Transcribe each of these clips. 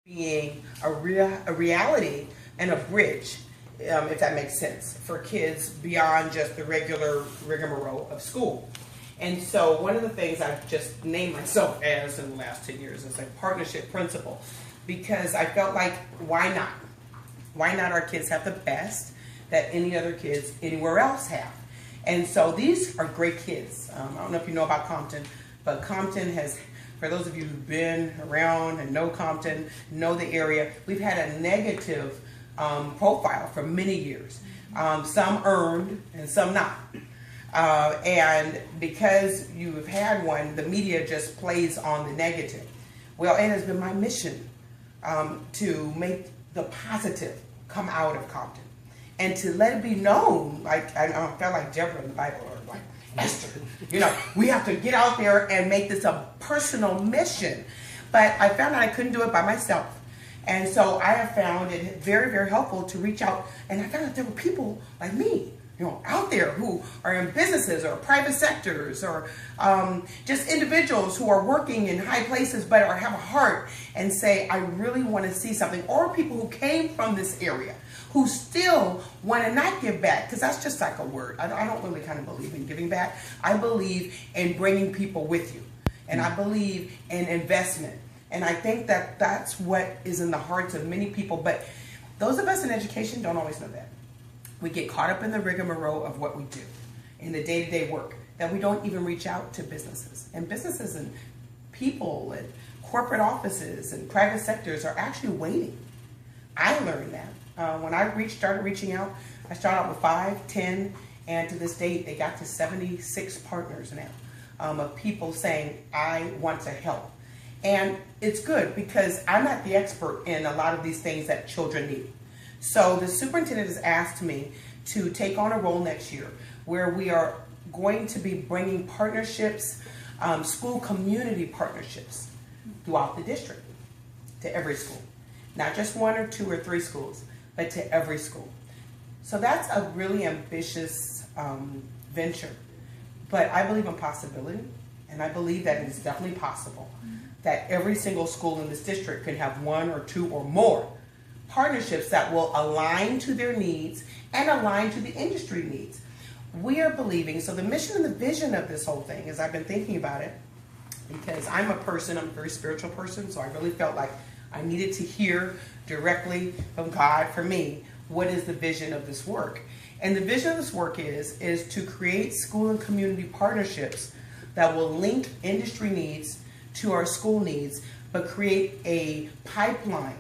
being a reality and a bridge, if that makes sense, for kids beyond just the regular rigmarole of school. And so one of the things I've just named myself as in the last 10 years is a partnership principle, because I felt like, why not? Why not our kids have the best that any other kids anywhere else have? And so these are great kids. I don't know if you know about Compton, but Compton has, for those of you who've been around and know Compton, know the area, we've had a negative profile for many years. Some earned and some not. And because you've had one, the media just plays on the negative. Well, it has been my mission to make the positive come out of Compton. And to let it be known, like I felt like Deborah in the Bible, or like Esther, we have to get out there and make this a personal mission. But I found out I couldn't do it by myself. And so I have found it very, very helpful to reach out. And I found out there were people like me, out there who are in businesses or private sectors, or just individuals who are working in high places but have a heart and say, I really want to see something. Or people who came from this area who still want to not give back, because that's just like a word. I don't really kind of believe in giving back. I believe in bringing people with you. And I believe in investment. And I think that that's what is in the hearts of many people. But those of us in education don't always know that. We get caught up in the rigmarole of what we do, in the day-to-day work, that we don't even reach out to businesses. And businesses and people and corporate offices and private sectors are actually waiting. I learned that. When I started reaching out, I started out with 5, 10, and to this date, they got to 76 partners now of people saying, I want to help. And it's good because I'm not the expert in a lot of these things that children need. So the superintendent has asked me to take on a role next year where we are going to be bringing partnerships, school community partnerships throughout the district to every school. Not just 1 or 2 or 3 schools, but to every school. So that's a really ambitious venture. But I believe in possibility, and I believe that it is definitely possible that every single school in this district can have 1 or 2 or more partnerships that will align to their needs and align to the industry needs. We are believing, so the mission and the vision of this whole thing, as I've been thinking about it, because I'm a very spiritual person, so I really felt like I needed to hear directly from God, for me, what is the vision of this work. And the vision of this work is to create school and community partnerships that will link industry needs to our school needs, but create a pipeline,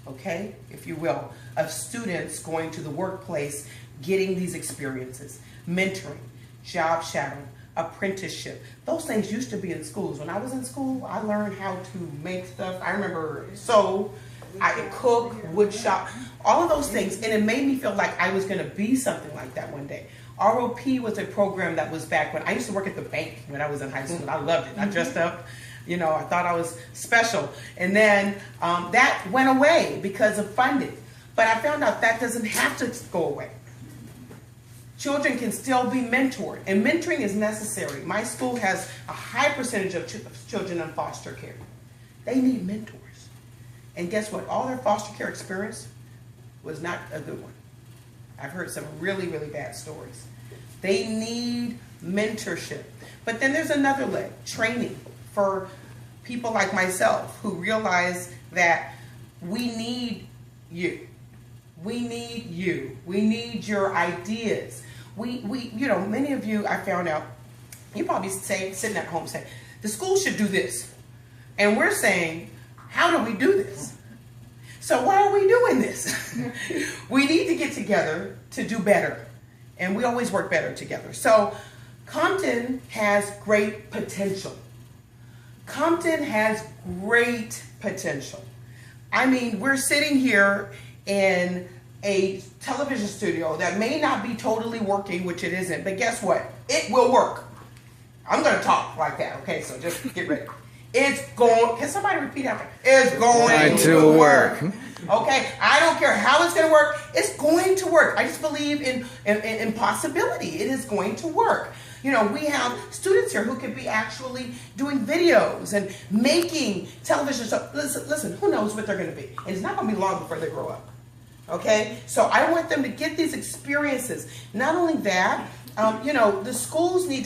okay, if you will, of students going to the workplace, getting these experiences, mentoring, job shadowing, apprenticeship. Those things used to be in schools. When I was in school, I learned how to make stuff. I remember sew, I could cook, wood shop, all of those things. And it made me feel like I was going to be something like that one day. ROP was a program that was back when I used to work at the bank when I was in high school. I loved it. I dressed up. I thought I was special. And then that went away because of funding. But I found out that doesn't have to go away. Children can still be mentored, and mentoring is necessary. My school has a high percentage of children in foster care. They need mentors. And guess what? All their foster care experience was not a good one. I've heard some really, really bad stories. They need mentorship. But then there's another leg, training for people like myself who realize that we need you. We need you. We need your ideas. We many of you, I found out, you probably sitting at home saying, the school should do this. And we're saying, how do we do this? So why are we doing this? We need to get together to do better. And we always work better together. So Compton has great potential. Compton has great potential. I mean, we're sitting here in a television studio that may not be totally working, which it isn't, but guess what? It will work. I'm going to talk like that, okay? So just get ready. It's going, can somebody repeat after? It's going to work. Okay? I don't care how it's going to work. It's going to work. I just believe in possibility. It is going to work. You know, we have students here who could be actually doing videos and making television stuff. Listen, who knows what they're going to be? And it's not going to be long before they grow up. Okay? So I want them to get these experiences. Not only that, you know, the schools need to